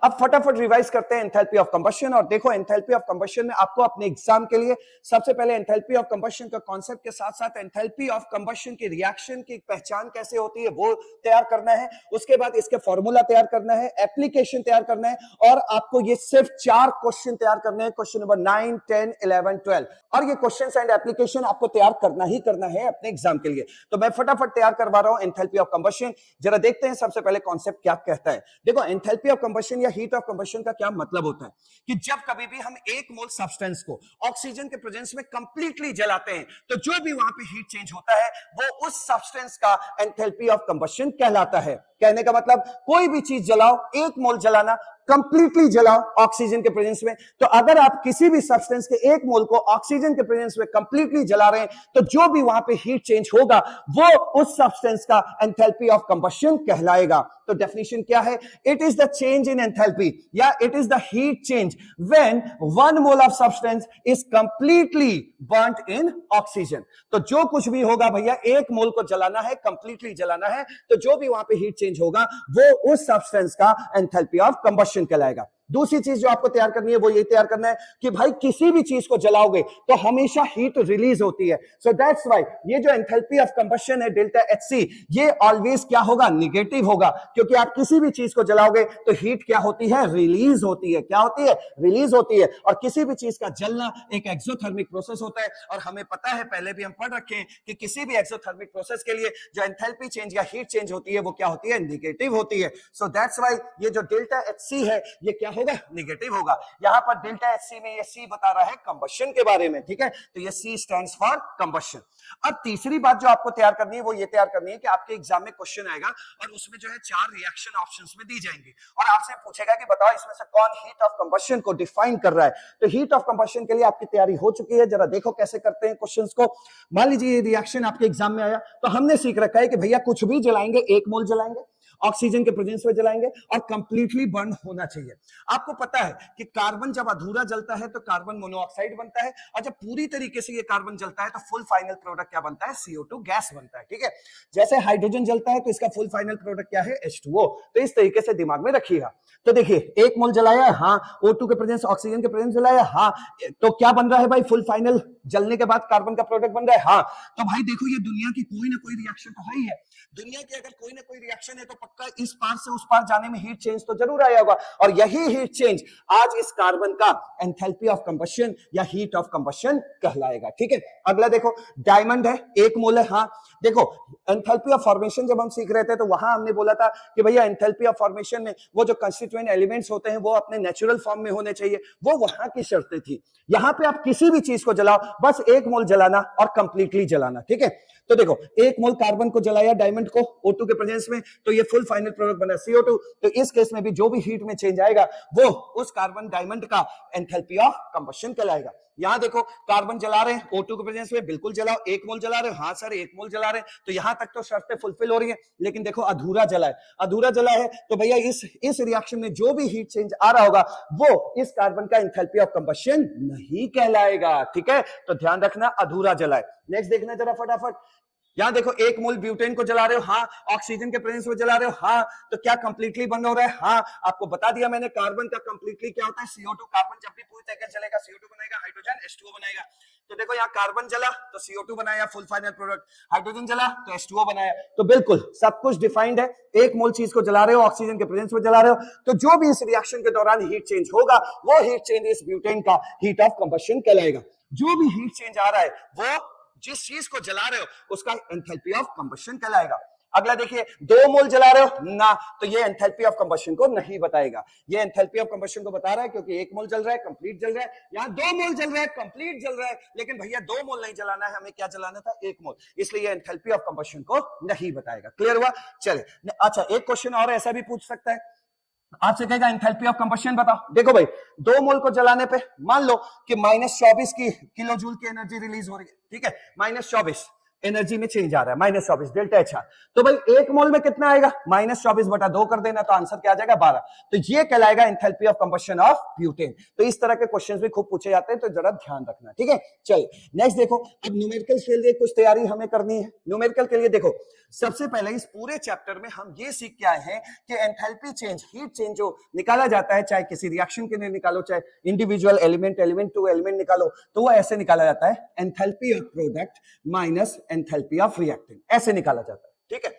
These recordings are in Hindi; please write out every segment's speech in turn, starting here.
अब फटाफट रिवाइज करते हैं एंथैल्पी ऑफ कंबशन। और देखो एंथैल्पी ऑफ कंबशन में आपको अपने एग्जाम के लिए सबसे पहले एंथैल्पी ऑफ कंबशन का कॉन्सेप्ट के साथ साथ एंथैल्पी ऑफ कंबशन की रिएक्शन की पहचान कैसे होती है वो तैयार करना है। उसके बाद इसके फॉर्मूला तैयार करना है, एप्लीकेशन तैयार करना है, और आपको ये सिर्फ 4 क्वेश्चन तैयार करने हैं, क्वेश्चन नंबर 9, 10, 11, 12। और ये क्वेश्चन एंड एप्लीकेशन आपको तैयार करना ही करना है अपने एग्जाम के लिए। तो मैं फटाफट तैयार करवा रहा हूं एंथैल्पी ऑफ कंबशन। जरा देखते हैं सबसे पहले कॉन्सेप्ट क्या कहता है। देखो एंथैल्पी ऑफ कंबशन या हीट ऑफ कंबशन का क्या मतलब होता है कि जब कभी भी हम 1 मोल सब्सटेंस को ऑक्सीजन के प्रेजेंस में कंप्लीटली जलाते हैं तो जो भी वहां पे हीट चेंज होता है वो उस सब्सटेंस का एंथैल्पी ऑफ कंबशन कहलाता है। कहने का मतलब कोई भी चीज जलाओ, 1 मोल जलाना, कंप्लीटली जलाओ ऑक्सीजन के प्रेजेंस में, तो अगर आप किसी भी सब्सटेंस के 1 मोल को ऑक्सीजन के प्रेजेंस में कंप्लीटली जला रहे हैं तो जो भी वहां पे हीट चेंज होगा वो उस सब्सटेंस का एंथैल्पी ऑफ कंबशन कहलाएगा। तो डेफिनेशन क्या है? It is the change in enthalpy या it is the heat change when 1 mole of substance is completely burned in oxygen. तो जो कुछ भी होगा भैया, 1 मोल को जलाना है, कंप्लीटली जलाना है, तो जो भी वहां पे हीट चेंज होगा वो उस सब्सटेंस का एंथैल्पी ऑफ कंबशन कहलाएगा। दूसरी चीज जो आपको तैयार करनी है वो ये तैयार करना है कि भाई किसी भी चीज को जलाओगे तो हमेशा हीट रिलीज होती है। सो दैट्स व्हाई ये जो एंथैल्पी ऑफ कंबशन है डेल्टा एचसी, ये ऑलवेज क्या होगा? निगेटिव होगा, क्योंकि आप किसी भी चीज को जलाओगे तो हीट क्या होती है? रिलीज होती है। क्या होती है? रिलीज होती है। और किसी भी चीज का जलना एक एक्सोथर्मिक प्रोसेस होता है, और हमें पता है, पहले भी हम पढ़ रखे हैं कि किसी भी एक्सोथर्मिक प्रोसेस के लिए जो एंथैल्पी चेंज या हीट चेंज होती है वो क्या होती है? निगेटिव होती है। सो दैट्स व्हाई ये जो डेल्टा एचसी है ये क्या होगा? निगेटिव होगा। यहां पर डेल्टा एचसी में ये सी बता रहा है कंबशन के बारे में, ठीक है? तो ये सी स्टैंड्स फॉर कंबशन। अब तीसरी बात जो आपको तैयार करनी है वो ये तैयार करनी है कि आपके एग्जाम में क्वेश्चन आएगा और उसमें जो है 4 रिएक्शन ऑप्शंस में दी जाएंगी, और आपसे पूछेगा कि बताओ इसमें से कौन हीट ऑफ कंबशन को डिफाइन कर रहा है। तो हीट ऑफ कंबशन के लिए आपकी तैयारी हो चुकी है। जरा देखो कैसे करते हैं क्वेश्चंस को। मान लीजिए ये रिएक्शन आपके एग्जाम में आया, तो हमने सीख रखा है कि भैया कुछ भी जलाएंगे, 1 मोल जलाएंगे, ऑक्सीजन के प्रेजेंस में जलाएंगे, और कंप्लीटली बर्न होना चाहिए। आपको पता है कि कार्बन जब अधूरा जलता है तो कार्बन मोनोऑक्साइड बनता है, और जब पूरी तरीके से ये कार्बन जलता है तो फुल फाइनल प्रोडक्ट क्या बनता है? CO2 गैस बनता है, ठीक है? जैसे हाइड्रोजन जलता है तो इसका फुल फाइनल प्रोडक्ट क्या है? H2O। तो इस तरीके से दिमाग में रखिएगा। तो देखिए 1 मोल जलाया है, हाँ, O2 के प्रेजेंस, ऑक्सीजन के प्रेजेंस जलाया, हाँ, तो क्या बन रहा है भाई? फुल फाइनल जलने के बाद कार्बन का प्रोडक्ट बन रहा है, हाँ। तो भाई देखो ये दुनिया की कोई ना कोई रिएक्शन तो है ही है। दुनिया की अगर कोई ना कोई रिएक्शन है तो पक्का इस पार से उस पार जाने में हीट चेंज तो जरूर आया होगा, और यही हीट चेंज आज इस कार्बन का एंथैल्पी ऑफ कंबशन या हीट ऑफ कंबशन कहलाएगा, ठीक है? अगला देखो, डायमंड है, 1 मोल है, हाँ। देखो एंथैल्पी ऑफ फॉर्मेशन जब हम सीख रहे थे तो वहां हमने बोला था कि भैया एंथैल्पी ऑफ फॉर्मेशन में वो जो कंस्टिट्यूएंट एलिमेंट्स होते हैं वो अपने नेचुरल फॉर्म में होने चाहिए, वो वहां की शर्तें थी। यहां पे आप किसी भी चीज को जलाओ, बस 1 मोल जलाना और कंप्लीटली जलाना, ठीक है? तो देखो 1 मोल कार्बन को जलाया, डायमंड को, O2 के प्रेजेंस में, तो ये फुल फाइनल प्रोडक्ट बना CO2। तो इस केस में भी जो भी हीट में चेंज आएगा वो उस कार्बन डायमंड का एंथैल्पी ऑफ कंबशन कहलाएगा। यहां देखो कार्बन जला रहे हैं O2 के प्रेजेंस में, बिल्कुल जलाओ। 1 मोल जला रहे हो, हाँ सर 1 मोल जला रहे हैं, तो यहां तक तो शर्तें फुलफिल हो रही है। लेकिन देखो अधूरा जला है, अधूरा जला है, तो भैया इस रिएक्शन में जो भी हीट चेंज आ रहा होगा वो इस कार्बन का एंथैल्पी ऑफ कंबशन नहीं कहलाएगा, ठीक है? तो ध्यान रखना, अधूरा जला है। नेक्स्ट देखना जरा फटाफट। यहां देखो 1 मोल ब्यूटेन को जला रहे हो, हाँ, ऑक्सीजन के प्रेजेंस में जला रहे हो, हाँ, तो क्या कंप्लीटली बंद हो रहा है? हाँ, आपको बता दिया मैंने, कार्बन का कंप्लीटली क्या होता है? CO2। कार्बन जब भी पूरी तरह जलेगा CO2 बनाएगा, हाइड्रोजन H2O बनाएगा। तो देखो यहाँ कार्बन जला तो CO2 बनाया, फुल फाइनल प्रोडक्ट, हाइड्रोजन जला तो H2O बनाया। तो बिल्कुल सब कुछ डिफाइंड है। 1 मोल चीज को जला रहे हो, ऑक्सीजन के प्रेजेंस में जला रहे हो, तो जो भी इस रिएक्शन के दौरान हीट चेंज होगा वो हीट चेंज इस ब्यूटेन का हीट ऑफ कंबशन कहलाएगा। जो भी हीट चेंज आ रहा है वो जिस चीज को जला रहे हो उसका एंथैल्पी ऑफ कंबशन कहलाएगा। अगला देखिए, 2 मोल जला रहे हो ना, तो ये एंथैल्पी ऑफ कंबशन को नहीं बताएगा। ये एंथैल्पी ऑफ कंबशन को बता रहा है क्योंकि 1 मोल जल रहा है, कंप्लीट जल रहा है। यहाँ 2 मोल जल रहा है, कंप्लीट जल रहा है, लेकिन भैया 2 मोल नहीं जलाना है, हमें क्या जलाना था? 1 मोल, इसलिए ये एंथैल्पी ऑफ कंबशन को नहीं बताएगा। क्लियर हुआ? चले, अच्छा एक क्वेश्चन और ऐसा भी पूछ सकता है, आपसे कहेगा एंथैल्पी ऑफ कंबशन बताओ। देखो भाई 2 मोल को जलाने पे मान लो कि -24 की किलो जूल की एनर्जी रिलीज हो रही है, ठीक है? -24, एनर्जी में चेंज आ रहा है -24 डेल्टा एच आर। तो भाई एक मोल में कितना आएगा -24/2 कर देना, तो आंसर क्या आ जाएगा 12। तो ये कहलाएगा enthalpy of combustion of butane. तो इस तरह के क्वेश्चंस भी खूब पूछे जाते हैं, तो जरा ध्यान रखना, ठीक है। चलिए नेक्स्ट देखो, अब न्यूमेरिकल के लिए कुछ तैयारी हमें करनी है। न्यूमेरिकल के लिए देखो, सबसे पहले इस पूरे चैप्टर में हम ये सीख के आए हैं कि एंथैल्पी चेंज, हीट चेंज जो निकाला जाता है, चाहे किसी रिएक्शन के लिए निकालो, चाहे इंडिविजुअल एलिमेंट टू एलिमेंट निकालो, तो वो ऐसे निकाला जाता है, enthalpy of product minus enthalpy of reactant, ऐसे निकाला जाता है, ठीक है।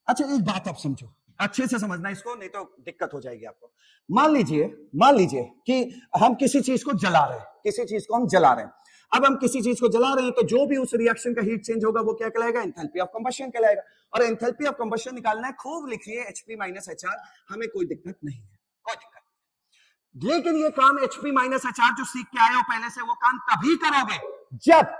अच्छा एक बात आप समझो, अच्छे से समझना इसको, नहीं तो दिक्कत हो जाएगी आपको। मान लीजिए कि हम किसी चीज को जला रहे हैं, किसी चीज को हम जला रहे हैं। अब हम किसी चीज को जला रहे हैं, तो जो भी उस रिएक्शन का हीट चेंज होगा वो क्या कहलाएगा, एंथैल्पी ऑफ कंबशन कहलाएगा। और एंथैल्पी ऑफ कंबशन निकालना है, खूब लिखिए HP माइनस HR, हमें कोई दिक्कत नहीं है, कोई दिक्कत नहीं। लेकिन ये काम HP माइनस HR जो सीख के आए हो पहले से, वो काम तभी करोगे जब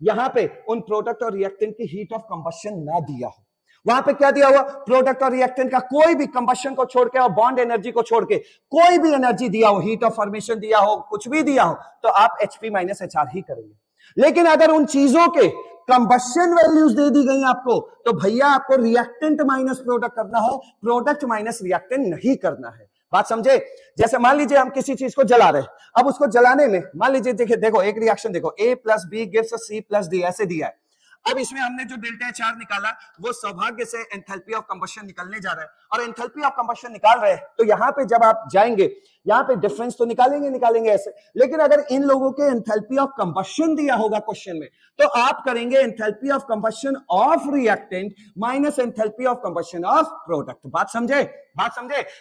यहां पे उन प्रोडक्ट और रिएक्टेंट की हीट ऑफ कंबशन ना दिया हो। वहां पे क्या दिया हुआ, प्रोडक्ट और रिएक्टेंट का कोई भी कंबशन को छोड़ के और बॉन्ड एनर्जी को छोड़ के कोई भी एनर्जी दिया हो, हीट ऑफ फॉर्मेशन दिया हो, कुछ भी दिया हो, तो आप HP माइनस HR ही करेंगे। लेकिन अगर उन चीजों के कंबशन वैल्यूज दे दी गई आपको, तो भैया आपको रिएक्टेंट माइनस प्रोडक्ट करना हो, प्रोडक्ट माइनस रिएक्टेंट नहीं करना है। बात समझे? जैसे मान लीजिए हम किसी चीज को जला रहे हैं, अब उसको जलाने में मान लीजिए देखो एक रिएक्शन देखो, A + B gives C + D, ऐसे दिया है। अब इसमें हमने जो डेल्टा एच आर निकाला, वो सौभाग्य से एंथैल्पी ऑफ कंबशन निकलने जा रहा है, और एंथैल्पी ऑफ कंबशन निकाल रहे हैं, तो यहां पे जब आप जाएंगे, यहां पे डिफरेंस तो निकालेंगे ऐसे। लेकिन अगर इन लोगों के एंथैल्पी ऑफ कंबशन दिया होगा क्वेश्चन में, तो आप करेंगे enthalpy of combustion of reactant minus enthalpy of combustion of product. बात समझे?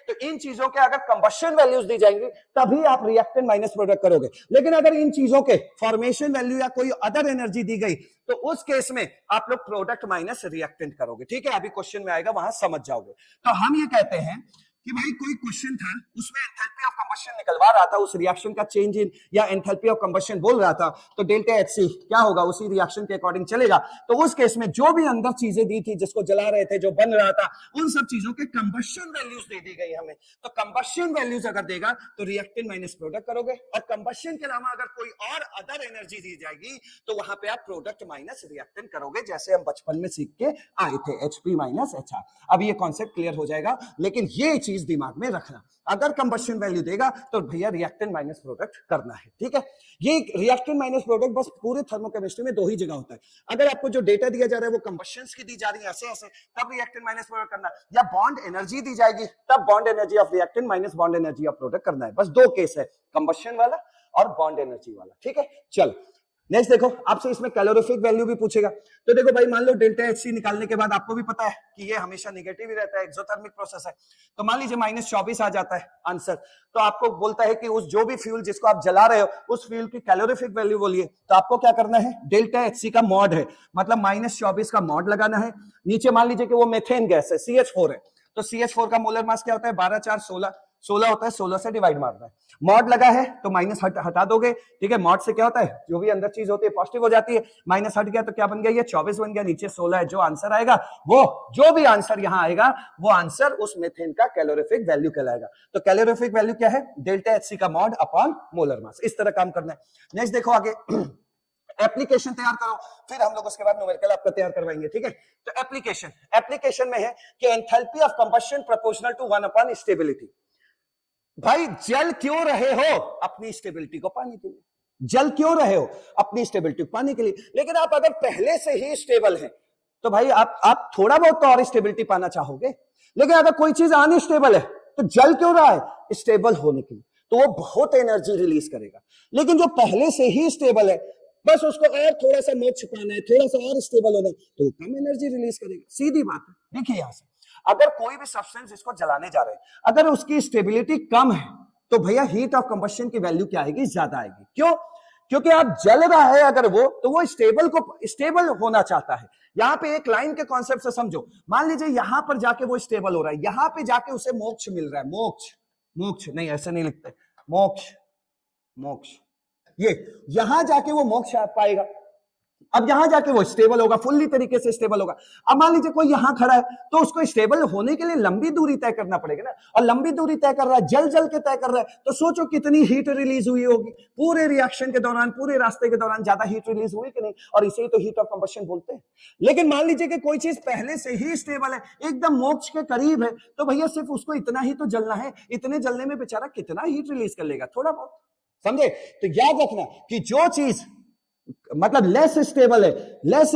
तो इन चीजों के अगर कंबशन वैल्यूज दी जाएंगी, तभी आप रिएक्टेंट माइनस प्रोडक्ट करोगे। लेकिन अगर इन चीजों के फॉर्मेशन वैल्यू या कोई अदर एनर्जी दी गई, तो उस केस में आप लोग प्रोडक्ट माइनस रिएक्टेंट करोगे, ठीक है। अभी क्वेश्चन में आएगा, वहां समझ जाओगे। तो हम ये कहते हैं कि भाई कोई क्वेश्चन था, उसमें एंथैल्पी ऑफ कंबशन निकलवा रहा था, उस रिएक्शन का चेंज इन या एंथैल्पी ऑफ कंबशन बोल रहा था, तो डेल्टा HC क्या होगा, उसी रिएक्शन के अकॉर्डिंग चलेगा। तो उस केस में जो भी अंदर चीजें दी थी, जिसको जला रहे थे, जो बन रहा था, उन सब चीजों के कंबशन वैल्यूज दे दी गई हमें। तो कंबशन वैल्यूज अगर देगा, तो रिएक्टेंट माइनस प्रोडक्ट करोगे, और कंबशन के अलावा अगर कोई और अदर एनर्जी दी जाएगी, तो वहां पे आप प्रोडक्ट माइनस रिएक्टेंट करोगे, जैसे हम बचपन में सीख के आए थे, HP माइनस HR। अब ये कॉन्सेप्ट क्लियर हो जाएगा, लेकिन ये चीज दिमाग में रखना, अगर कंबशन वैल्यू देगा, तो भैया रिएक्टेंट माइनस प्रोडक्ट करना है, ठीक है। ये रिएक्टेंट माइनस प्रोडक्ट बस पूरे थर्मोकेमिस्ट्री में 2 ही जगह होता है। अगर आपको जो डेटा दिया जा रहा है वो कंबशंस की दी जा रही है ऐसे, तब रिएक्टेंट माइनस प्रोडक्ट करना, या बॉन्ड एनर्जी दी जाएगी, तब bond energy of reactant minus bond energy of product करना है। बस 2 केस है, कंबशन वाला और बॉन्ड एनर्जी वाला, ठीक है। चलो नेक्स्ट देखो, आपसे इसमें कैलोरीफिक वैल्यू भी पूछेगा। तो देखो भाई, मान लो डेल्टा HC निकालने के बाद आपको भी पता है कि ये हमेशा नेगेटिव ही रहता है, एक्सोथर्मिक प्रोसेस है। तो मान लीजिए -24 आ जाता है आंसर, तो आपको बोलता है कि उस जो भी फ्यूल जिसको आप जला रहे हो, उस फ्यूल की कैलोरीफिक वैल्यू बोलिए। तो आपको क्या करना है, डेल्टा HC का मॉड है, मतलब -24 का मॉड लगाना है। नीचे मान लीजिए कि वो मेथेन गैस है, CH4 है, तो CH4 का मोलर मास क्या होता है, 12 4 16 होता है, 16 से डिवाइड मारना है। मॉड लगा है तो माइनस हटा दोगे, ठीक है। मॉड से क्या होता है, जो भी अंदर चीज होती है पॉजिटिव हो जाती है, माइनस हट गया तो क्या बन गया, ये 24 बन गया, नीचे 16 है। जो आंसर आएगा, वो जो भी आंसर यहां आएगा, वो आंसर उस मेथेन का कैलोरीफिक वैल्यू कहलाएगा। तो कैलोरीफिक वैल्यू क्या है, डेल्टा HC का मॉड अपॉन मोलर मास। इस तरह काम करना है। नेक्स्ट देखो आगे, एप्लीकेशन तैयार करो, फिर हम लोग उसके बाद न्यूमेरिकल आपका तैयार करवाएंगे, ठीक है। तो एप्लीकेशन में है कि enthalpy of combustion proportional to 1 अपॉन स्टेबिलिटी। भाई जल क्यों रहे हो, अपनी स्टेबिलिटी को पाने के लिए। जल क्यों रहे हो, अपनी स्टेबिलिटी को पाने के लिए। लेकिन आप अगर पहले से ही स्टेबल हैं, तो भाई आप थोड़ा बहुत तो और स्टेबिलिटी पाना चाहोगे। लेकिन अगर कोई चीज अनस्टेबल है, तो जल क्यों रहा है, स्टेबल होने के लिए, तो वो बहुत एनर्जी रिलीज करेगा। लेकिन जो पहले से ही स्टेबल है, बस उसको और थोड़ा सा मोड छुपाना है, थोड़ा सा और स्टेबल होना है, तो कम एनर्जी रिलीज करेगा। सीधी बात है। देखिए यहां से, अगर कोई भी सब्सटेंस इसको जलाने जा रहे हैं, अगर उसकी स्टेबिलिटी कम है, तो भैया हीट ऑफ कंबशन की वैल्यू क्या आएगी, ज्यादा आएगी। क्यों? क्योंकि आप जल रहा है अगर वो, तो वो स्टेबल होना चाहता है। यहां पे एक लाइन के कॉन्सेप्ट से समझो, मान लीजिए यहां पर जाके वो स्टेबल हो रहा है, यहां पे जाके उसे मोक्ष मिल रहा है, मोक्ष नहीं, ऐसे नहीं लिखते, मोक्ष, ये यहां जाके वो मोक्ष पाएगा। अब यहां जाके वो स्टेबल होगा, फुल्ली तरीके से स्टेबल होगा। अब मान लीजिए कोई यहां खड़ा है, तो उसको स्टेबल होने के लिए लंबी दूरी तय करना पड़ेगा ना, और लंबी दूरी तय कर रहा है, जल जल के तय कर रहा है, तो सोचो कितनी हीट रिलीज हुई होगी पूरे रिएक्शन के दौरान, पूरे रास्ते के दौरान ज्यादा हीट रिलीज हुई कि नहीं, और इसे ही तो हीट ऑफ कंबशन बोलते हैं। लेकिन मान लीजिए कि कोई चीज पहले से ही स्टेबल है, एकदम मोक्ष के करीब है, तो भैया सिर्फ उसको इतना ही तो जलना है, इतने जलने में बेचारा कितना हीट रिलीज कर लेगा, थोड़ा बहुत, समझे। तो याद रखना कि जो चीज मतलब लेस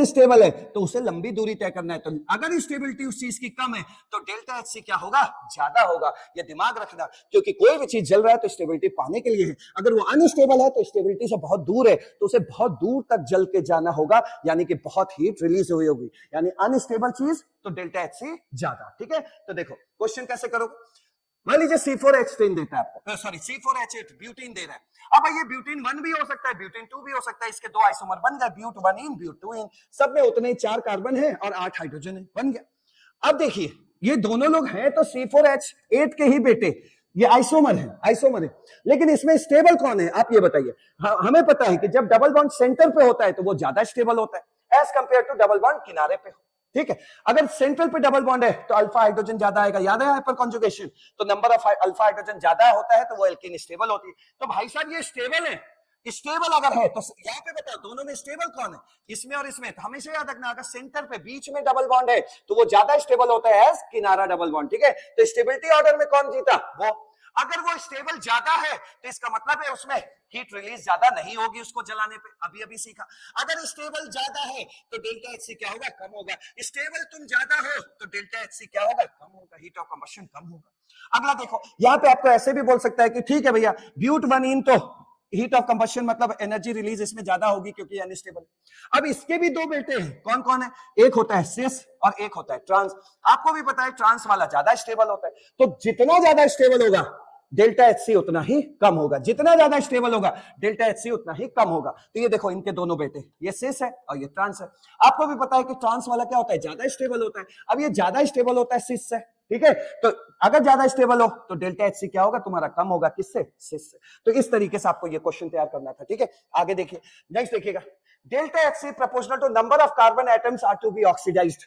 स्टेबल है तो उसे लंबी दूरी तय करना है। तो अगर स्टेबिलिटी उस चीज की कम है तो डेल्टा एच सी क्या होगा, ज्यादा होगा। ये दिमाग रखना, क्योंकि कोई भी चीज जल रहा है तो स्टेबिलिटी पाने के लिए है। अगर वो अनस्टेबल है तो स्टेबिलिटी से बहुत दूर है, तो उसे बहुत दूर तक जल के जाना होगा, यानी कि बहुत हीट रिलीज हुई होगी, यानी अनस्टेबल चीज तो डेल्टा एच सी ज्यादा। ठीक है, तो देखो क्वेश्चन कैसे करोगे। मान लीजिए C4H10 देता है आपको, सॉरी C4H8 ब्यूटीन दे रहा है। अब ये ब्यूटीन 1 भी हो सकता है, ब्यूटीन 2 भी हो सकता है, इसके दो आइसोमर बन गए, ब्यूट 1 इन ब्यूट 2 इन, सब में उतने 4 कार्बन है और 8 हाइड्रोजन है, बन गया। अब देखिए ये दोनों लोग हैं तो C4H8 के ही बेटे, ये आइसोमर है, लेकिन इसमें स्टेबल कौन है आप ये बताइए। हमें पता है कि जब डबल बॉन्ड सेंटर पे होता है तो वो ज्यादा स्टेबल होता है as compare to double bond किनारे पे। ठीक है, अगर सेंट्रल पे डबल बॉन्ड है तो अल्फा हाइड्रोजन ज्यादा आएगा, याद है हाइपर कॉन्जुगेशन, तो नंबर ऑफ अल्फा हाइड्रोजन ज्यादा होता है तो वो एल्कीन स्टेबल होती है। तो भाई साहब ये स्टेबल है, स्टेबल अगर है तो यहाँ पे बताओ दोनों में स्टेबल कौन है, इसमें और इसमें। तो हमेशा याद रखना अगर सेंटर पे बीच में डबल बॉन्ड है तो वो ज्यादा स्टेबल होता है एज किनारा डबल बॉन्ड। ठीक है, तो स्टेबिलिटी ऑर्डर में कौन जीता, वो। अगर वो स्टेबल ज्यादा है तो इसका मतलब है उसमें हीट रिलीज ज्यादा नहीं होगी उसको जलाने पे, अभी सीखा। अगर स्टेबल ज्यादा है तो डेल्टा एच सी क्या होगा, कम होगा। स्टेबल तुम ज्यादा हो तो डेल्टा एच सी क्या होगा, कम होगा, हीट ऑफ कंबशन कम होगा। अगला देखो, यहाँ पे आपको ऐसे भी बोल सकता है कि ठीक है भैया ब्यूट 1 इन तो हीट ऑफ कंबशन मतलब एनर्जी रिलीज इसमें ज्यादा होगी क्योंकि अनस्टेबल। अब इसके भी दो बेटे हैं, कौन कौन है, एक होता है सिस और एक होता है ट्रांस। आपको भी पता है ट्रांस वाला ज्यादा स्टेबल होता है, तो जितना ज्यादा स्टेबल होगा डेल्टा एच सी उतना ही कम होगा, जितना ज्यादा स्टेबल होगा डेल्टा एच सी उतना ही कम होगा। तो ये देखो इनके दोनों बेटे, ये सिस है और ये ट्रांस है। आपको भी पता है कि ट्रांस वाला क्या होता है, ज्यादा स्टेबल होता है। अब ये ज्यादा स्टेबल होता है सिस से, ठीक है, तो अगर ज्यादा स्टेबल हो तो डेल्टा एच सी क्या होगा तुम्हारा, कम होगा, किससे, सिस से। तो इस तरीके से आपको ये क्वेश्चन तैयार करना था। ठीक है, आगे देखिए, नेक्स्ट देखिएगा, delta H C proportional to number of carbon atoms are to be oxidised.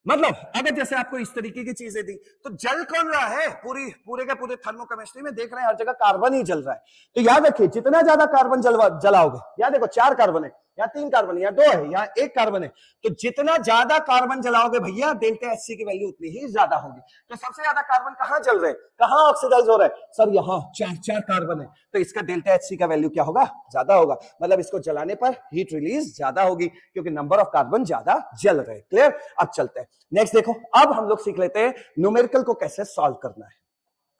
मतलब अगर जैसे आपको इस तरीके की चीजें दी तो जल कौन रहा है, पूरे के पूरे थर्मोकेमिस्ट्री में देख रहे हैं हर जगह कार्बन ही जल रहा है। तो याद रखिए जितना ज्यादा कार्बन जलाओगे, याद देखो 4 कार्बन है या 3 कार्बन है या 2 है या 1 कार्बन है, तो जितना ज्यादा कार्बन जलाओगे भैया डेल्टा एच सी की वैल्यू उतनी ही ज्यादा होगी। तो सबसे ज्यादा कार्बन कहां जल रहे हैं, कहां ऑक्सीडाइज हो रहा है, सर यहाँ 4 कार्बन है, तो इसका डेल्टा एच सी का वैल्यू क्या होगा, ज्यादा होगा। मतलब इसको जलाने पर हीट रिलीज ज्यादा होगी क्योंकि नंबर ऑफ कार्बन ज्यादा जल रहे। क्लियर, अब चलते हैं नेक्स्ट। देखो अब हम लोग सीख लेते हैं न्यूमेरिकल को कैसे सॉल्व करना है।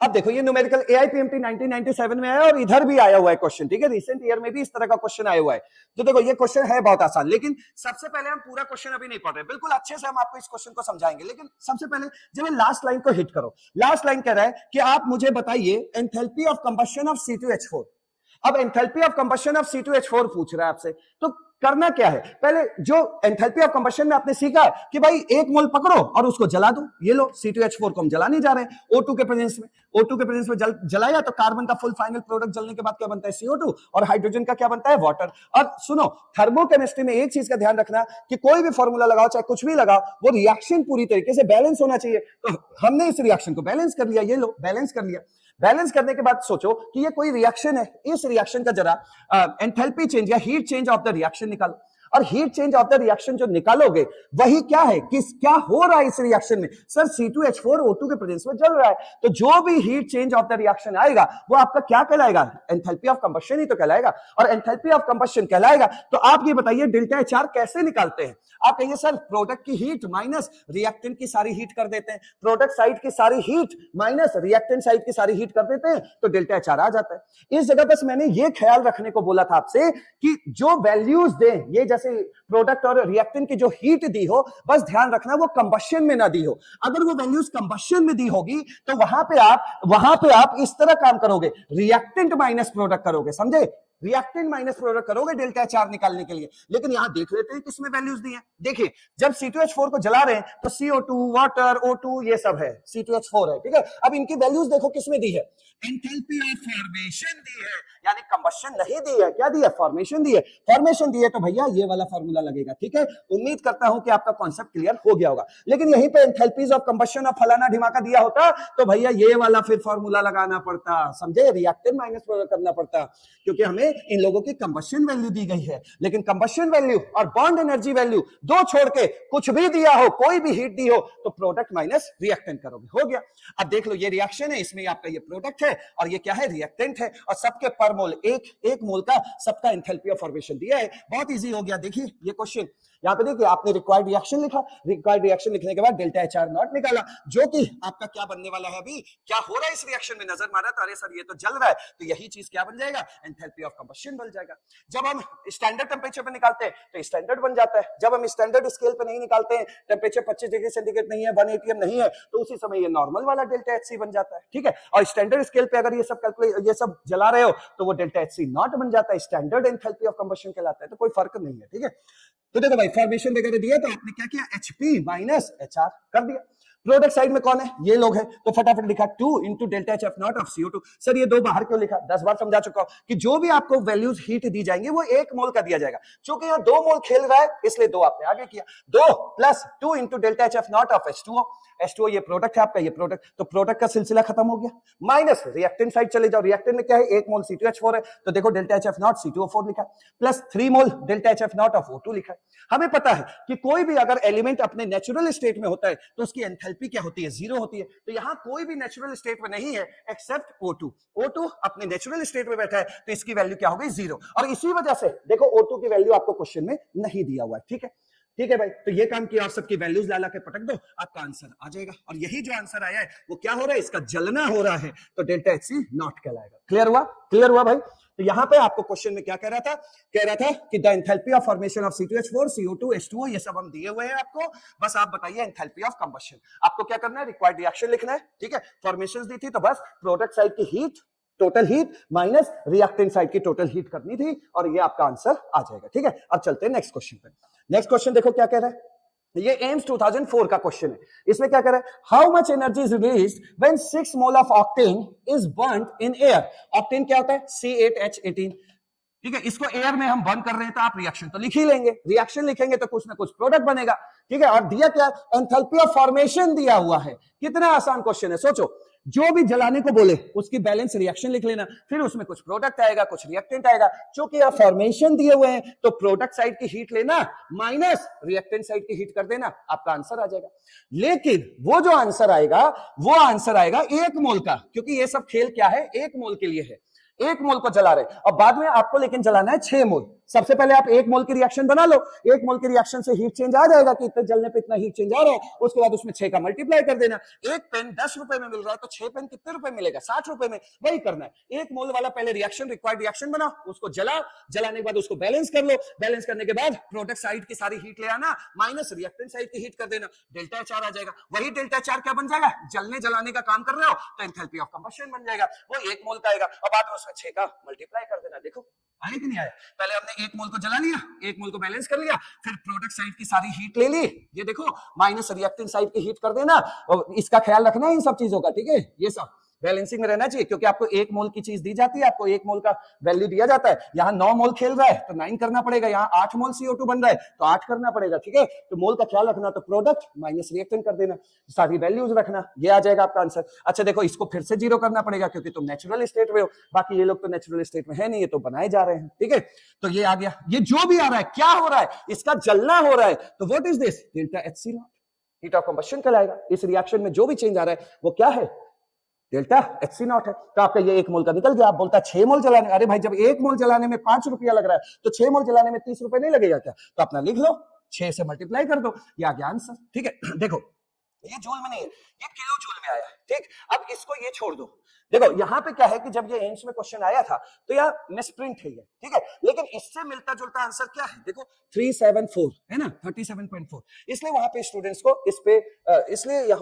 अब देखो ये न्यूमेरिकल AIPMT 1997 में आया और इधर भी आया हुआ है क्वेश्चन। ठीक है, रिसेंट ईयर में भी इस तरह का क्वेश्चन आया हुआ है। तो देखो ये क्वेश्चन है बहुत आसान, लेकिन सबसे पहले हम पूरा क्वेश्चन अभी नहीं पढ़ रहे, बिल्कुल अच्छे से हम आपको इस क्वेश्चन को समझाएंगे। लेकिन सबसे पहले जब लास्ट लाइन को हिट करो, लास्ट लाइन कह रहा है कि आप मुझे बताइए enthalpy of combustion of C2H4। अब enthalpy of combustion of C2H4 पूछ रहा है आपसे, तो करना क्या है, पहले जो एंथैल्पी ऑफ कंबशन में आपने सीखा कि भाई 1 मोल पकड़ो और उसको जला दो। ये लो C2H4 को हम जलाने जा रहे हैं O2 के प्रेजेंस में, O2 के प्रेजेंस में जलाया तो कार्बन का फुल फाइनल प्रोडक्ट जलने के बाद क्या बनता है, CO2, और हाइड्रोजन का क्या बनता है, वाटर। और सुनो थर्मोकेमिस्ट्री में एक चीज का ध्यान रखना कि कोई भी फॉर्मूला लगाओ चाहे कुछ भी लगाओ, वो रिएक्शन पूरी तरीके से बैलेंस होना चाहिए। तो हमने इस रिएक्शन को बैलेंस कर लिया, ये लो बैलेंस कर लिया। बैलेंस करने के बाद सोचो कि ये कोई रिएक्शन है, इस रिएक्शन का जरा एंथैल्पी चेंज या heat change of the reaction निकालो। और heat change of the reaction जो निकालोगे वही क्या है, क्या हो रहा है इस रिएक्शन में, सर C2H4 O2 के प्रेजेंस में जल रहा है, तो जो भी heat change of the reaction आएगा वो आपका क्या कहलाएगा, एंथैल्पी ऑफ कंबशन ही तो कहलाएगा। और एंथैल्पी ऑफ कंबशन कहलाएगा तो आप ये बताइए डेल्टा HR कैसे निकालते हैं। आप कहिए सर प्रोडक्ट की हीट माइनस रिएक्टेंट की सारी हीट कर देते हैं, प्रोडक्ट साइड की सारी हीट माइनस रिएक्टेंट साइड की सारी हीट कर देते हैं तो डेल्टा HR आ जाता है। इस जगह बस मैंने ये ख्याल रखने को बोला था आपसे कि जो वैल्यूज दें, ये जैसे प्रोडक्ट और रिएक्टेंट की जो हीट दी हो बस ध्यान रखना वो कंबशन में ना दी हो। अगर वो वैल्यूज कंबशन में दी होगी तो वहां पे आप इस तरह काम करोगे, रिएक्टेंट माइनस प्रोडक्ट करोगे, समझे। रिएक्टेंट माइनस प्रोडक्ट करोगे डेल्टा एच आर निकालने के लिए। लेकिन यहां देख लेते हैं किसमें वैल्यूज दी है। देखिए जब C2H4 को जला रहे हैं तो CO2 वाटर O2 ये सब है, C2H4 है, ठीक है। अब इनकी वैल्यूज देखो किसमें दी है, एंथैल्पी ऑफ फॉर्मेशन दी है, यानी कंबशन नहीं दी है, क्या दी है, फॉर्मेशन दी है। फॉर्मेशन दी है तो भैया ये वाला फॉर्मूला लगेगा, ठीक है। उम्मीद करता हूं कि आपका कॉन्सेप्ट क्लियर हो गया होगा। लेकिन यहीं पे एंथैल्पीज ऑफ कंबशन ऑफ फलाना ढिमाका दिया होता तो भैया ये वाला फिर फॉर्मूला लगाना पड़ता, समझे, रिएक्टेंट माइनस प्रोडक्ट करना पड़ता, क्योंकि हमें इन लोगों की कंबशन वैल्यू दी गई है। लेकिन कंबशन वैल्यू और बॉन्ड एनर्जी वैल्यू दो छोड़ के कुछ भी दिया हो, कोई भी हीट दी हो तो प्रोडक्ट माइनस रिएक्टेंट करोगे, हो गया। अब देख लो ये रिएक्शन है, इसमें आपका ये प्रोडक्ट है और ये क्या है, रिएक्टेंट है, और सबके पर मोल एक मोल का सबका एंथैल्पी ऑफ फॉर्मेशन दिया है। बहुत इजी हो गया। देखिए ये क्वेश्चन यहाँ पे देखिए, आपने रिक्वायर्ड रिएक्शन लिखा, रिक्वायर्ड रिएक्शन लिखने के बाद डेल्टा एच आर नॉट निकाला, जो कि आपका क्या बनने वाला है, अभी क्या हो रहा है इस रिएक्शन में, नजर मारा तो अरे सर ये तो जल रहा है, तो यही चीज क्या बन जाएगा, एंथैल्पी ऑफ कंबशन बन जाएगा। जब हम स्टैंडर्ड टेंपरेचर पे निकालते हैं तो स्टैंडर्ड बन जाता है। जब हम स्टैंडर्ड स्केल पे नहीं निकालते हैं, टेंपरेचर 25 डिग्री सेंटीग्रेड नहीं है, 1 atm नहीं है, तो उसी समय ये नॉर्मल वाला डेल्टा एच सी बन जाता है, ठीक है। और स्टैंडर्ड स्केल पे अगर ये सब जला रहे हो तो वो डेल्टा एच सी नॉट बन जाता है, स्टैंडर्ड एंथैल्पी ऑफ कंबशन कहलाता है। तो कोई फर्क नहीं है, ठीक है। तो देखो भाई फॉर्मेशन वगैरह दिया तो आपने क्या किया, HP माइनस HR कर दिया। प्रोडक्ट साइड में कौन है, ये लोग हैं, तो फटाफट लिखा 2 into delta H F not of CO2। Sir ये 2 बाहर क्यों लिखा, 10 बार समझा चुका हूं कि जो भी आपको वैल्यूज हीट दी जाएंगे वो 1 मोल का दिया जाएगा। चूंकि यहाँ 2 मोल खेल रहा है इसलिए 2 आपने आगे किया, 2 plus 2 into delta H F not of H2O। H2O ये प्रोडक्ट है आपका, ये प्रोडक्ट, तो प्रोडक्ट का सिलसिला खत्म हो गया। माइनस रिएक्टेंट साइड चले जाओ, रिएक्टेंट में क्या है, 1 मोल C2H4 है, तो देखो delta H F not C2O4 लिखा, plus 3 mole delta H F not of O2 लिखा है। हमें पता है कि कोई भी अगर एलिमेंट अपने नेचुरल स्टेट में होता है तो उसकी एंथैल्पी क्या होती है, 0 होती है। तो यहां कोई भी नेचुरल स्टेट में नहीं है एक्सेप्ट O2। O2 अपने नेचुरल स्टेट में बैठा है तो इसकी वैल्यू क्या हो गई, 0। और इसी वजह से देखो O2 की वैल्यू आपको क्वेश्चन में नहीं दिया हुआ है, ठीक है। ठीक है भाई, तो ये काम किया और सबकी वैल्यूज ला के पटक दो, आपका आंसर आ जाएगा। और यही जो आंसर आया है वो क्या हो रहा है, इसका जलना हो रहा है, तो डेल्टा एच सी नॉट कहलाएगा। क्लियर हुआ, क्लियर हुआ भाई। तो यहां पे आपको क्वेश्चन में क्या कह रहा था कि the enthalpy of formation of C2H4 CO2 H2O ये सब हम दिए हुए हैं आपको, बस आप बताइए एंथैल्पी ऑफ कंबशन। आपको क्या करना है, रिक्वायर्ड रिएक्शन लिखना है, ठीक है। फॉर्मेशंस दी थी तो बस प्रोडक्ट साइड की heat, total heat minus reactant side की टोटल हीट करनी थी और ये आपका आंसर आ जाएगा, ठीक है। अब चलते हैं नेक्स्ट क्वेश्चन पे। नेक्स्ट क्वेश्चन देखो क्या कह रहा है, ये एम्स 2004 का क्वेश्चन है। इसमें क्या कह रहा है, how much energy is released when 6 mole of octane is burned in air. Octane क्या होता है, C8H18, ठीक है। इसको एयर में हम बर्न कर रहे हैं तो आप रिएक्शन तो लिख ही लेंगे, रिएक्शन लिखेंगे तो कुछ ना कुछ प्रोडक्ट बनेगा, ठीक है। और दिया क्या, एंथैल्पी ऑफ फॉर्मेशन दिया हुआ है। कितना आसान क्वेश्चन है, सोचो, जो भी जलाने को बोले उसकी बैलेंस रिएक्शन लिख लेना, फिर उसमें कुछ प्रोडक्ट आएगा, कुछ रिएक्टेंट आएगा। क्योंकि आप फॉर्मेशन दिए हुए हैं तो प्रोडक्ट साइड की हीट लेना माइनस रिएक्टेंट साइड की हीट कर देना, आपका आंसर आ जाएगा। लेकिन वो जो आंसर आएगा वो आंसर आएगा 1 मोल का, क्योंकि ये सब खेल क्या है, 1 मोल के लिए है। 1 मोल को जला रहे और बाद में आपको लेकिन जलाना है 6 मोल। सबसे पहले आप 1 मोल की रिएक्शन बना लो, 1 मोल की रिएक्शन से हीट चेंज आ जाएगा कि इतने जलने पे इतना हीट चेंज आ रहा है, उसके बाद उसमें 6 का मल्टीप्लाई कर देना। एक पेन 10 रुपए में मिल रहा है तो 6 पेन कितने रुपए मिलेगा, 60 रुपए में, वही करना है। 1 मोल वाला पहले रिएक्शन, रिक्वायर्ड रिएक्शन बना, उसको जलाने के बाद उसको बैलेंस कर लो, बैलेंस करने के बाद प्रोडक्ट साइड की सारी हीट ले आना माइनस रिएक्टेंट साइड की हीट कर देना, डेल्टा एच आर आ जाएगा। वही डेल्टा एच आर क्या बन जाएगा, जलने जलाने का काम कर रहे हो तो एंथैल्पी ऑफ कंबशन बन जाएगा, वो 1 मोल का आएगा और बाद में उसमें 6 का मल्टीप्लाई कर देना। देखो आए कि नहीं आया, पहले हमने 1 मोल को जला लिया, 1 मोल को बैलेंस कर लिया, फिर प्रोडक्ट साइड की सारी हीट ले ली, ये देखो माइनस रिएक्टेंट साइड की हीट कर देना। और इसका ख्याल रखना है इन सब चीजों का, ठीक है, ये सब बैलेंसिंग में रहना चाहिए, क्योंकि आपको 1 मोल की चीज दी जाती है, आपको 1 मोल का वैल्यू दिया जाता है। यहाँ 9 मोल खेल रहा है तो 9 करना पड़ेगा, यहाँ 8 मोल CO2 बन रहा है तो 8 करना पड़ेगा, ठीक है। तो मोल का ख्याल रखना, तो प्रोडक्ट माइनस रिएक्टेंट कर देना, सारी वैल्यूज रखना, ये आ जाएगा आपका आंसर। अच्छा देखो, इसको फिर से 0 करना पड़ेगा क्योंकि तुम नेचुरल स्टेट में हो, बाकी ये लोग तो नेचुरल स्टेट में है नहीं, ये तो बनाए जा रहे हैं, ठीक है। तो ये आ गया, ये जो भी आ रहा है क्या हो रहा है, इसका जलना हो रहा है, तो what is this, delta H C nought, heat of combustion कहलाएगा। इस रिएक्शन में जो भी चेंज आ रहा है वो क्या है, डेल्टा एच सी नॉट है। तो आपका ये 1 मोल का निकल गया। आप बोलता 6 मोल जलाने, अरे भाई जब 1 मोल जलाने में 5 रुपया लग रहा है तो 6 मोल जलाने में 30 रुपए नहीं लगेगा क्या, तो अपना लिख लो, 6 से मल्टीप्लाई कर दो, ये आ गया आंसर, ठीक है। देखो ये जूल में नहीं है, ये किलो जूल में आया है, ठीक, अब इसको ये छोड़ दो। देखो यहाँ पे क्या है कि जब ये एंड्स में क्वेश्चन आया था तो यार मिसप्रिंट है ये, ठीक है, लेकिन इससे मिलता जुलता आंसर क्या है, देखो 374 है ना, 37.4, इसलिए वहां पे स्टूडेंट्स को इस पे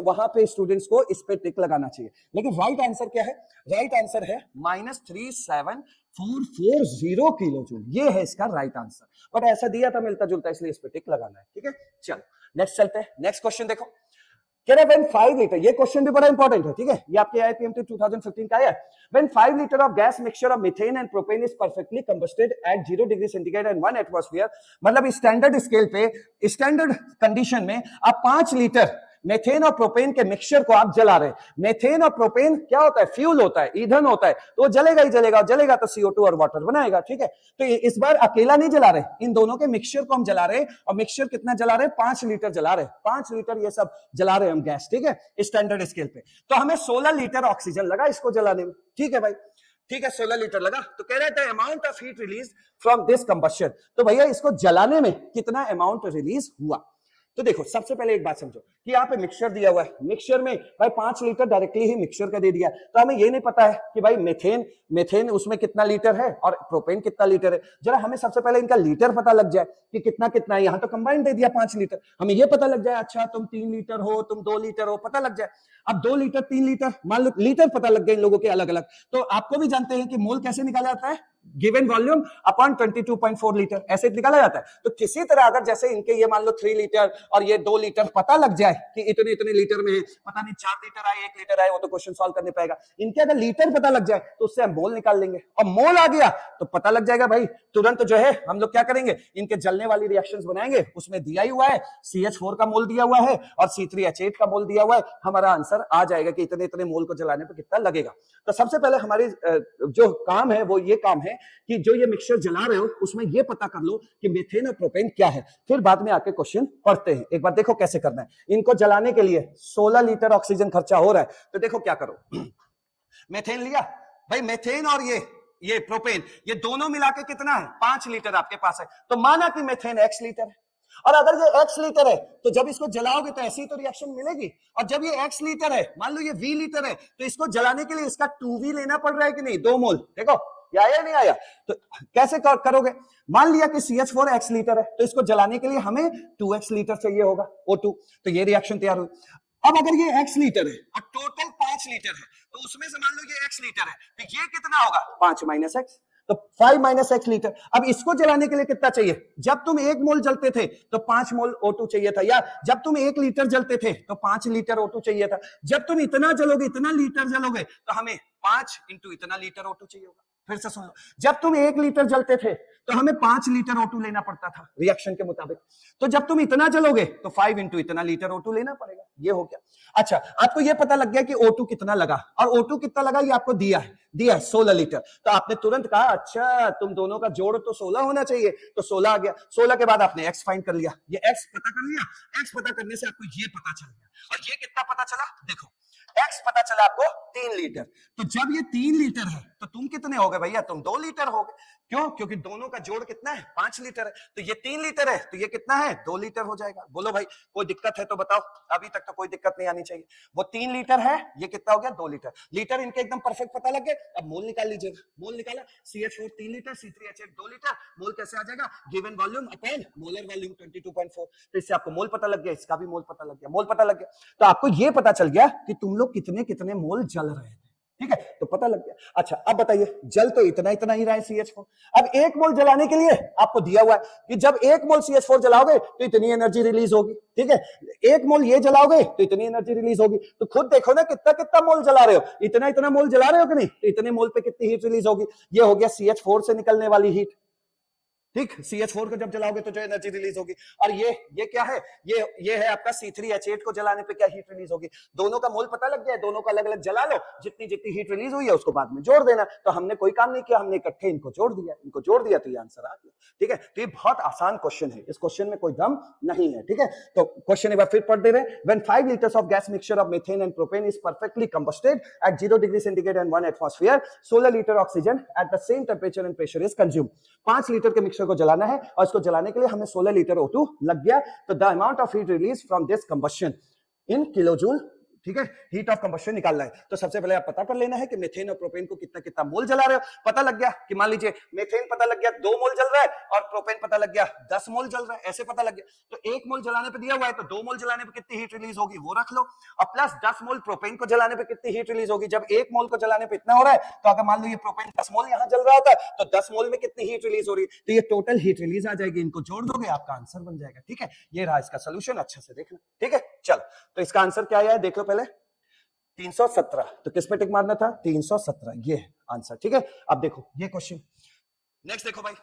वहां पे स्टूडेंट्स को इस पे टिक लगाना चाहिए। लेकिन राइट आंसर क्या है, राइट आंसर है -37440 किलो जूल, ये है इसका राइट आंसर, बट ऐसा दिया था मिलता जुलता इसलिए इस पे टिक लगाना है, ठीक है। चलो नेक्स्ट चलते हैं, नेक्स्ट क्वेश्चन देखो, कह रहा है व्हेन 5 लीटर, ये क्वेश्चन भी बड़ा इंपॉर्टेंट है, ठीक है, ये आपके आईपीएमटी 2015 का है। When 5 litre of gas mixture of methane and propane is perfectly combusted at 0 degree centigrade and 1 atmosphere, मतलब स्टैंडर्ड स्केल पे, स्टैंडर्ड कंडीशन में आप 5 लीटर मेथेन और प्रोपेन के मिक्सचर को आप जला रहे। मेथेन और प्रोपेन क्या होता है, फ्यूल होता है, ईंधन होता है, तो वो जलेगा ही जलेगा, जलेगा तो CO2 और वाटर बनाएगा, ठीक है। तो इस बार अकेला नहीं जला रहे, इन दोनों के मिक्सचर को हम जला रहे, और मिक्सचर कितना जला रहे, 5 लीटर जला रहे, 5 लीटर ये सब जला रहे हम गैस, ठीक है, स्टैंडर्ड स्केल पे। तो हमें 16 लीटर ऑक्सीजन लगा इसको जलाने में, ठीक है भाई, ठीक है, 16 लीटर लगा। तो कह रहे थे amount of heat release from this combustion, तो भैया इसको जलाने में कितना अमाउंट रिलीज हुआ। तो देखो सबसे पहले एक बात समझो कि यहाँ पे मिक्सचर दिया हुआ है, मिक्सचर में भाई 5 लीटर डायरेक्टली ही मिक्सचर का दे दिया, तो हमें ये नहीं पता है कि भाई मेथेन उसमें कितना लीटर है और प्रोपेन कितना लीटर है। जरा हमें सबसे पहले इनका लीटर पता लग जाए कि कितना कितना है, यहाँ तो कंबाइंड दे दिया 5 लीटर, हमें ये पता लग जाए अच्छा तुम 3 लीटर हो, तुम 2 लीटर हो, पता लग जाए। अब 2 लीटर 3 लीटर मान लो लीटर पता लग गए इन लोगों के अलग अलग, तो आपको भी जानते हैं कि मोल कैसे निकाला जाता है, गिवन वॉल्यूम अपॉन 22.4 लीटर, ऐसे निकाला जाता है। तो किसी तरह अगर जैसे इनके ये मान लो 3 लीटर और ये 2 लीटर पता लग जाए कि इतने इतने लीटर में है, पता नहीं 4 लीटर आए 1 लीटर आए, वो तो क्वेश्चन सॉल्व करने पाएगा। इनके अगर लीटर पता लग जाए तो उससे हम मोल निकाल लेंगे, और मोल आ गया तो पता लग जाएगा भाई, तुरंत जो है हम लोग क्या करेंगे, इनके जलने वाली रिएक्शंस बनाएंगे, उसमें दिया ही हुआ है CH4 का मोल दिया हुआ है और C3H8 का मोल दिया हुआ है, हमारा आंसर आ जाएगा कि इतने इतने मोल को जलाने पर कितना लगेगा। तो सबसे पहले हमारी जो काम है वो ये काम है कि जो ये मिक्सचर जला रहे हो उसमें ये पता कर लो कि मीथेन और प्रोपेन क्या है, फिर बाद में आके क्वेश्चन पढ़ते हैं। एक बार देखो कैसे करना है, इनको जलाने के लिए 16 लीटर ऑक्सीजन खर्चा हो रहा है, तो देखो क्या करो, मीथेन लिया भाई, मीथेन और ये प्रोपेन, ये दोनों मिला के कितना है, 5 लीटर आपके पास है, तो माना कि मीथेन X लीटर है, और अगर ये X लीटर है तो जब इसको जलाओगे तो ऐसी तो रिएक्शन मिलेगी, और जब ये X लीटर है, मान लो ये V लीटर है, तो इसको जलाने के लिए इसका 2V लेना पड़ रहा है कि नहीं, 2 मोल, देखो ये आया नहीं आया, तो कैसे करोगे, मान लिया कि CH4 X लीटर है, तो इसको जलाने के लिए हमें 2X लीटर चाहिए होगा O2, तो ये रिएक्शन तैयार हुई। अब अगर ये X लीटर है और टोटल 5 लीटर है, तो उसमें से मान लो ये X लीटर है, तो ये कितना होगा, 5 माइनस X, तो 5 माइनस X लीटर। अब इसको जलाने के लिए कितना चाहिए, जब तुम 1 मोल जलते थे तो 5 मोल O2 चाहिए था, या जब तुम 1 लीटर जलते थे तो 5 लीटर O2 चाहिए था, जब तुम इतना जलोगे, इतना लीटर जलोगे, तो हमें 5 इंटू इतना लीटर O2 चाहिए होगा। फिर से सुन लो, जब तुम 1 लीटर जलते थे तो हमें 5 लीटर O2 लेना पड़ता था रिएक्शन के मुताबिक, तो जब तुम इतना जलोगे तो 5 इंटू इतना लीटर O2 लेना पड़ेगा, ये हो गया। अच्छा, आपको ये पता लग गया कि O2 कितना लगा, और O2 कितना लगा ये आपको दिया है 16 लीटर, तो आपने तुरंत कहा अच्छा तुम दोनों का जोड़ तो 16 होना चाहिए, तो 16 आ गया। 16 के बाद आपने X फाइंड कर लिया, ये X पता कर लिया, X पता करने से आपको ये पता चल गया, और ये कितना पता चला, देखो X पता चला आपको 3 लीटर, तो जब ये 3 लीटर है तो तुम कितने हो गए भैया, तुम 2 लीटर हो गए, क्यों, क्योंकि दोनों का जोड़ कितना है, 5 लीटर है, तो ये 3 लीटर है तो ये कितना है, 2 लीटर हो जाएगा। बोलो भाई कोई दिक्कत है तो बताओ, अभी तक तो कोई दिक्कत नहीं आनी चाहिए। वो 3 लीटर है, ये कितना हो गया, 2 लीटर, लीटर इनके एकदम परफेक्ट पता लग गए। अब मोल निकाल लीजिएगा, मोल निकाला, CH4 3 लीटर, C3H8 2 लीटर, मोल कैसे आ जाएगा, given volume upon molar volume 22.4, तो इससे आपको मोल पता लग गया, इसका भी मोल पता लग गया, मोल पता लग गया, तो आपको ये पता चल गया कि तुम लोग कितने कितने मोल जल रहे थे, ठीक है, तो पता लग गया। अच्छा अब बताइए, जल तो इतना इतना ही रहा है CH4, अब 1 मोल जलाने के लिए आपको दिया हुआ है कि जब 1 मोल CH4 जलाओगे तो इतनी एनर्जी रिलीज होगी, ठीक है, 1 मोल ये जलाओगे तो इतनी एनर्जी रिलीज होगी, तो खुद देखो ना कितना कितना मोल जला रहे हो, इतना इतना मोल जला रहे हो कि नहीं, तो इतने मोल पे कितनी हीट रिलीज होगी, ये हो गया CH4 से निकलने वाली हीट, ठीक, CH4 को जब जलाओगे तो जो एनर्जी रिलीज होगी, और ये क्या है, ये है आपका C3H8 को जलाने पे क्या हीट रिलीज होगी, दोनों का मोल पता लग गया है, दोनों को अलग अलग जला लो, जितनी जितनी हीट रिलीज हुई है उसको बाद में जोड़ देना, तो हमने कोई काम नहीं किया, हमने इकट्ठे इनको जोड़ दिया तो ये आंसर आ गया, ठीक है। तो ये बहुत आसान क्वेश्चन है, इस क्वेश्चन में कोई दम नहीं है, ठीक है। तो क्वेश्चन एक बार फिर पढ़ दे रहे हैं, when 5 liters of gas mixture of methane and propane is perfectly combusted at 0 degree centigrade and 1 atmosphere, 16 liter oxygen at the same temperature and pressure is consumed। 5 litre के मिक्सचर को जलाना है और इसको जलाने के लिए हमें 16 लीटर O2 लग गया, तो the amount of heat release from this combustion in kilojoule ठीक है, हीट ऑफ कंबशन निकालना है। तो सबसे पहले आप पता कर लेना है कि मीथेन और प्रोपेन को कितना कितना मोल जला रहे हो। पता लग गया कि मान लीजिए मीथेन पता लग गया 2 मोल जल रहा है और प्रोपेन पता लग गया 10 मोल जल रहा है, ऐसे पता लग गया। तो 1 मोल जलाने पे दिया हुआ है तो 2 मोल जलाने पे कितनी हीट रिलीज होगी वो रख लो, और प्लस 10 मोल प्रोपेन को जलाने पे कितनी हीट रिलीज होगी। जब 1 मोल को जलाने पे इतना हो रहा है तो अगर मान लो ये प्रोपेन 10 मोल यहां जल रहा होता है तो 10 मोल में कितनी हीट रिलीज हो रही है, तो ये टोटल हीट रिलीज आ जाएगी। इनको जोड़ दोगे आपका आंसर बन जाएगा। ठीक है, ये रहा इसका सोल्यूशन, अच्छे से देखना। ठीक है, चलो तो इसका आंसर क्या आया है देख लो पहले, 317। तो किस पे टिक मारना था, 317, ये है आंसर। ठीक है, अब देखो ये क्वेश्चन, नेक्स्ट देखो भाई,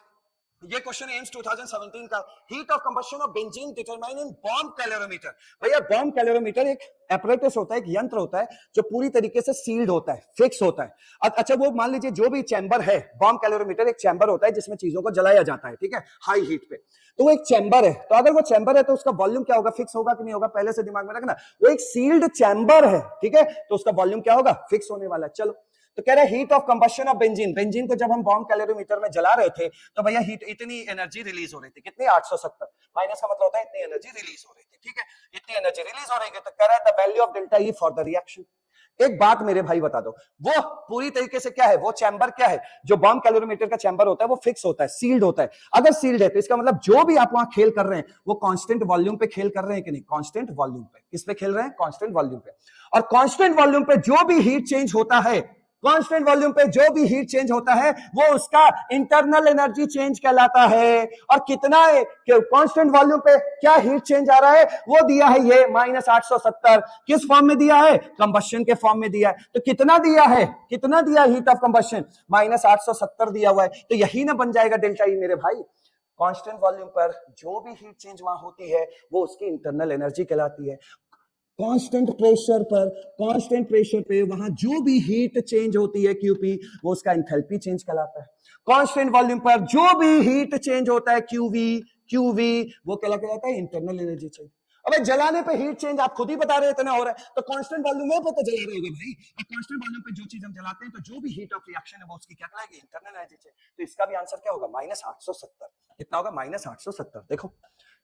ये क्वेश्चन एम्स 2017 का, heat of combustion of benzene determine in bomb calorimeter. भैया बॉम्ब कैलोरीमीटर एक एपरेटस होता है, एक यंत्र होता है जो पूरी तरीके से सील्ड होता है, फिक्स होता है। अच्छा वो मान लीजिए जो भी चैम्बर है, बॉम्ब कैलोरीमीटर एक चैम्बर होता है जिसमें चीजों को जलाया जाता है, ठीक है, हाई हीट पे। तो वो एक चैम्बर है, तो अगर वो चैम्बर है तो उसका वॉल्यूम क्या होगा, फिक्स होगा कि नहीं होगा, पहले से दिमाग में रखना। वो एक सील्ड चैम्बर है, ठीक है, तो उसका वॉल्यूम क्या होगा, फिक्स होने वाला है। चलो तो कह रहा है heat of combustion of benzene, benzene को जब हम बॉम्ब कैलोरीमीटर में जला रहे थे तो भैया हीट इतनी एनर्जी रिलीज हो रही थी, कितनी, 870 माइनस का मतलब होता है इतनी एनर्जी रिलीज हो रही थी। ठीक है, इतनी एनर्जी रिलीज हो रही है। तो कह रहा है the value of delta E for the reaction. एक बात मेरे भाई बता दो, वो पूरी तरीके से क्या है, वो चैम्बर क्या है, जो बॉम्ब कैलोरीमीटर का चैम्बर होता है वो फिक्स होता है, सील्ड होता है। अगर सील्ड है तो इसका मतलब जो भी आप वहां खेल कर रहे हैं वो कांस्टेंट वॉल्यूम पे खेल कर रहे हैं कि नहीं, कांस्टेंट वॉल्यूम पे। किस पे खेल रहे हैं, कांस्टेंट वॉल्यूम पे। और कांस्टेंट वॉल्यूम पे जो भी हीट चेंज होता है, कांस्टेंट वॉल्यूम पे जो भी हीट चेंज होता है वो उसका इंटरनल एनर्जी चेंज कहलाता है। और कितना है, कांस्टेंट वॉल्यूम पे क्या हीट चेंज आ रहा है, वो दिया है ये -870। किस फॉर्म में दिया है, कंबशन के फॉर्म में दिया है। तो कितना दिया है, कितना दिया हीट ऑफ कंबशन, -870 दिया हुआ है। तो यही ना बन जाएगा डेल्टा ई मेरे भाई। कांस्टेंट वॉल्यूम पर जो भी हीट चेंज वहां होती है वो उसकी इंटरनल एनर्जी कहलाती है। कांस्टेंट प्रेशर पे वहां जो भी हीट चेंज होती है क्यूपी, वो उसका एंथैल्पी चेंज कहलाता है। कांस्टेंट वॉल्यूम पर जो भी हीट चेंज होता है क्यूवी वो क्या कहलाता है, इंटरनल एनर्जी चेंज। अबे जलाने पे हीट चेंज आप खुद ही बता रहे इतना हो रहा है, तो कांस्टेंट वॉल्यूम में तो जला रहे होगे भाई। और कांस्टेंट वॉल्यूम पे जो चीज हम जलाते हैं तो जो भी हीट ऑफ रिएक्शन है वो उसकी क्या कहलाएगी, इंटरनल एनर्जी चेंज। तो इसका भी आंसर क्या होगा, -870। कितना होगा, -870। देखो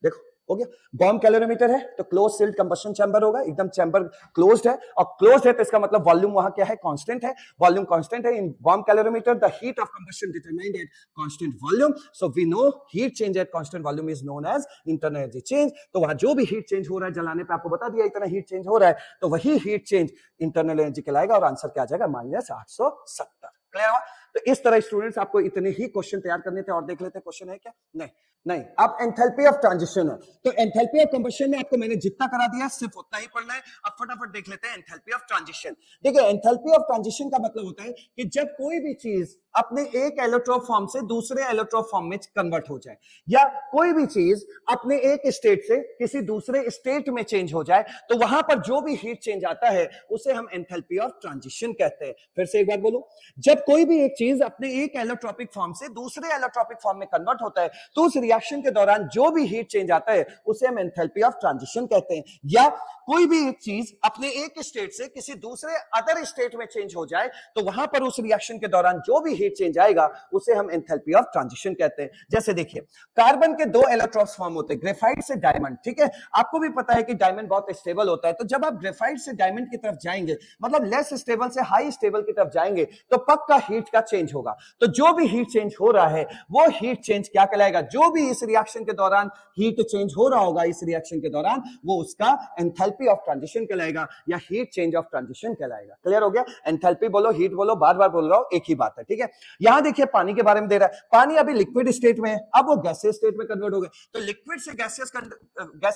देखो हो गया। बॉम्ब कैलोरीमीटर है तो क्लोज सील्ड कंबशन चैम्बर होगा, एकदम चैम्बर क्लोज्ड है, और क्लोज्ड है तो इसका मतलब वॉल्यूम वहां क्या है, कांस्टेंट है, वॉल्यूम कांस्टेंट है। In bomb calorimeter the heat of combustion determined at constant volume, so we know heat change at constant volume is known as internal energy change. तो वहां जो भी हीट चेंज हो रहा है जलाने पे आपको बता दिया इतना हीट चेंज हो रहा है, तो वही हीट चेंज इंटरनल एनर्जी कहलाएगा, और आंसर क्या आ जाएगा, -870। क्लियर हुआ। तो इस तरह स्टूडेंट्स आपको इतने ही क्वेश्चन तैयार करने थे। और देख लेते हैं क्वेश्चन है क्या, नहीं नहीं। अब एंथैल्पी ऑफ ट्रांजिशन है, तो एंथैल्पी ऑफ कंबशन में आपको मैंने जितना करा दिया सिर्फ उतना ही पढ़ना है। अब फटाफट देख लेते हैं एंथैल्पी ऑफ ट्रांजिशन। देखिए एंथैल्पी ऑफ ट्रांजिशन का मतलब होता है कि जब कोई भी चीज अपने एक एलोट्रोप फॉर्म से दूसरे एलोट्रोप फॉर्म में कन्वर्ट हो जाए, या कोई भी चीज अपने एक स्टेट से किसी दूसरे स्टेट में चेंज हो जाए, तो वहां पर जो भी हीट चेंज आता है उसे हम एंथैल्पी ऑफ ट्रांजिशन कहते हैं। फिर से एक बार बोलो, जब कोई भी एक चीज अपने एक एलोट्रोपिक फॉर्म से दूसरे एलोट्रोपिक फॉर्म में कन्वर्ट होता है तो उस रिएक्शन के दौरान जो भी हीट चेंज आता है उसे हम एंथैल्पी ऑफ ट्रांजिशन कहते हैं। या कोई भी एक चीज अपने एक स्टेट से किसी दूसरे अदर स्टेट में चेंज हो जाए तो वहां पर उस रिएक्शन के दौरान जो भी हीट चेंज आएगा उसे हम एंथैल्पी ऑफ ट्रांजिशन कहते हैं। जैसे देखिए कार्बन के 2 इलेक्ट्रॉन्स फॉर्म होते हैं, ग्रेफाइट से डायमंड, ठीक है। आपको भी पता है कि डायमंड बहुत स्टेबल होता है, तो जब आप ग्रेफाइट से डायमंड की तरफ जाएंगे, मतलब लेस स्टेबल से हाई स्टेबल की तरफ जाएंगे, तो पक्का हीट का चेंज होगा। तो जो भी हीट चेंज हो रहा है वो हीट चेंज क्या कहलाएगा, जो भी इस रिएक्शन के दौरान हीट चेंज हो रहा होगा इस रिएक्शन के दौरान, वो उसका एंथैल्पी ऑफ ट्रांजिशन कहलाएगा या हीट चेंज ऑफ ट्रांजिशन कहलाएगा। क्लियर हो गया। एंथैल्पी बोलो, हीट बोलो, बार बार बोल रहा हूं, एक ही बात है, ठीक है। यहां देखिए पानी के बारे में दे रहा है, पानी अभी लिक्विड स्टेट में है, अब वो गैसियस स्टेट में कन्वर्ट हो गए, तो लिक्विड से गैसियस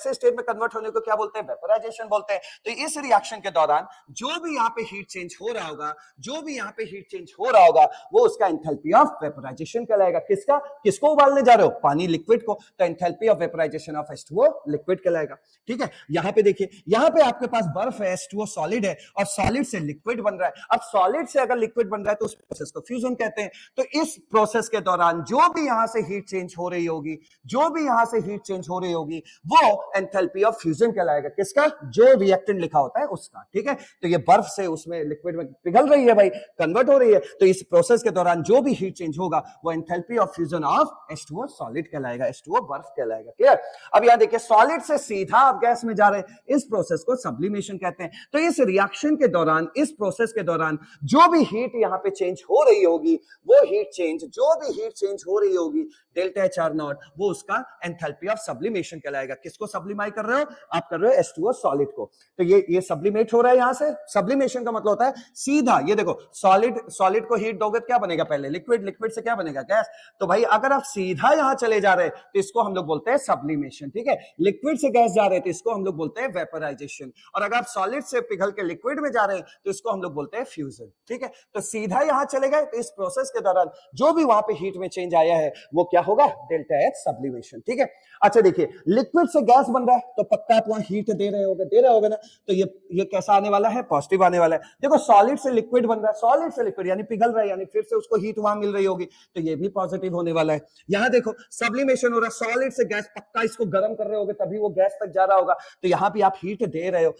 स्टेट में कन्वर्ट होने को क्या बोलते हैं, वेपोराइजेशन बोलते हैं। तो इस रिएक्शन के दौरान जो भी यहां पे हीट चेंज हो रहा होगा, जो भी यहां पे हीट चेंज हो रहा होगा, वो उसका एंथैल्पी ऑफ वेपोराइजेशन कहलाएगा। किसका, किसको उबालने जा रहे हो, पानी, लिक्विड को, तो enthalpy of vaporisation of H2O liquid कहलाएगा, ठीक है। यहां पे देखिए, यहां पे आपके पास बर्फ है, H2O सॉलिड है, और सॉलिड से लिक्विड बन रहा है। अब सॉलिड से अगर लिक्विड बन रहा है तो उस प्रोसेस को फ्यूजन कहते हैं। तो इस प्रोसेस के दौरान जो भी यहां से हीट चेंज हो रही होगी, जो भी यहां से हीट चेंज हो रही होगी, वो एंथैल्पी ऑफ फ्यूजन कहलाएगा। किसका, जो रिएक्टेंट लिखा होता है उसका, ठीक है। तो ये बर्फ से उसमें लिक्विड में पिघल रही है भाई, कन्वर्ट हो रही है, तो इस प्रोसेस प्रोसेस के दौरान जो भी हीट चेंज होगा वो enthalpy of fusion of H2O solid कहलाएगा, H2O बर्फ कहलाएगा। क्लियर? अब यहां देखिए सॉलिड से सीधा आप गैस में जा रहे हैं, इस प्रोसेस को सब्लिमेशन कहते हैं। तो इस रिएक्शन के दौरान, इस प्रोसेस के दौरान जो भी हीट यहां पे चेंज हो रही होगी, वो हीट चेंज, जो भी हीट चेंज हो रही होगी डेल्टा एच आर नॉट, वो उसका एंथैल्पी ऑफ सब्लिमेशन कहलाएगा। किसको सब्लिमाई कर रहे हो? आप कर रहे हो H2O सॉलिड को। तो ये सब्लिमेट हो रहा है यहां से। सब्लिमेशन का मतलब होता है सीधा, ये देखो सॉलिड को हीट दोगे तो क्या बनेगा? पहले लिक्विड, लिक्विड से क्या बनेगा? गैस। तो भाई अगर आप सीधा यहां चले जा रहे हैं तो इसको हम लोग बोलते हैं सब्लिमेशन। ठीक है, लिक्विड से गैस जा रहे हैं तो इसको हम लोग बोलते हैं वेपराइजेशन, और अगर आप सॉलिड से पिघल के लिक्विड में जा रहे हैं तो इसको हम लोग बोलते हैं फ्यूजन। ठीक है, तो सीधा यहां चले गए तो इस प्रोसेस के दौरान जो भी वहां पे हीट में चेंज आया है वो क्या होगा? Delta H sublimation. ठीक है, अच्छा देखिए लिक्विड से गैस बन रहा है तो पक्का आप वहां हीट दे रहे होगे ना, तो ये कैसा आने वाला है? पॉजिटिव आने वाला है। देखो सॉलिड से लिक्विड बन रहा है, सॉलिड से लिक्विड यानी पिघल रहा है, यानी फिर से उसको हीट वहां मिल रही होगी, तो ये भी पॉजिटिव होने वाला है। यहां देखो सब्लिमेशन हो रहा है, सॉलिड से गैस, पक्का इसको गर्म कर रहे होगे तभी वो गैस तक जा रहा होगा, तो यहां भी आप हीट दे रहे हो,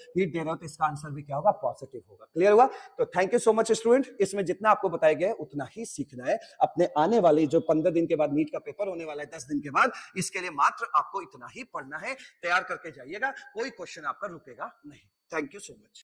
तो इसका आंसर भी क्या होगा? पॉजिटिव होगा। क्लियर हुआ? तो thank you so much student, इसमें जितना आपको बताया गया है उतना ही सीखना है। अपने आने वाले जो 15 दिन के बाद नीट का पेपर होने वाला है, 10 दिन के बाद, इसके लिए मात्र आपको इतना ही पढ़ना है, तैयार करके जाइएगा, कोई क्वेश्चन आपका रुकेगा नहीं। Thank you so much.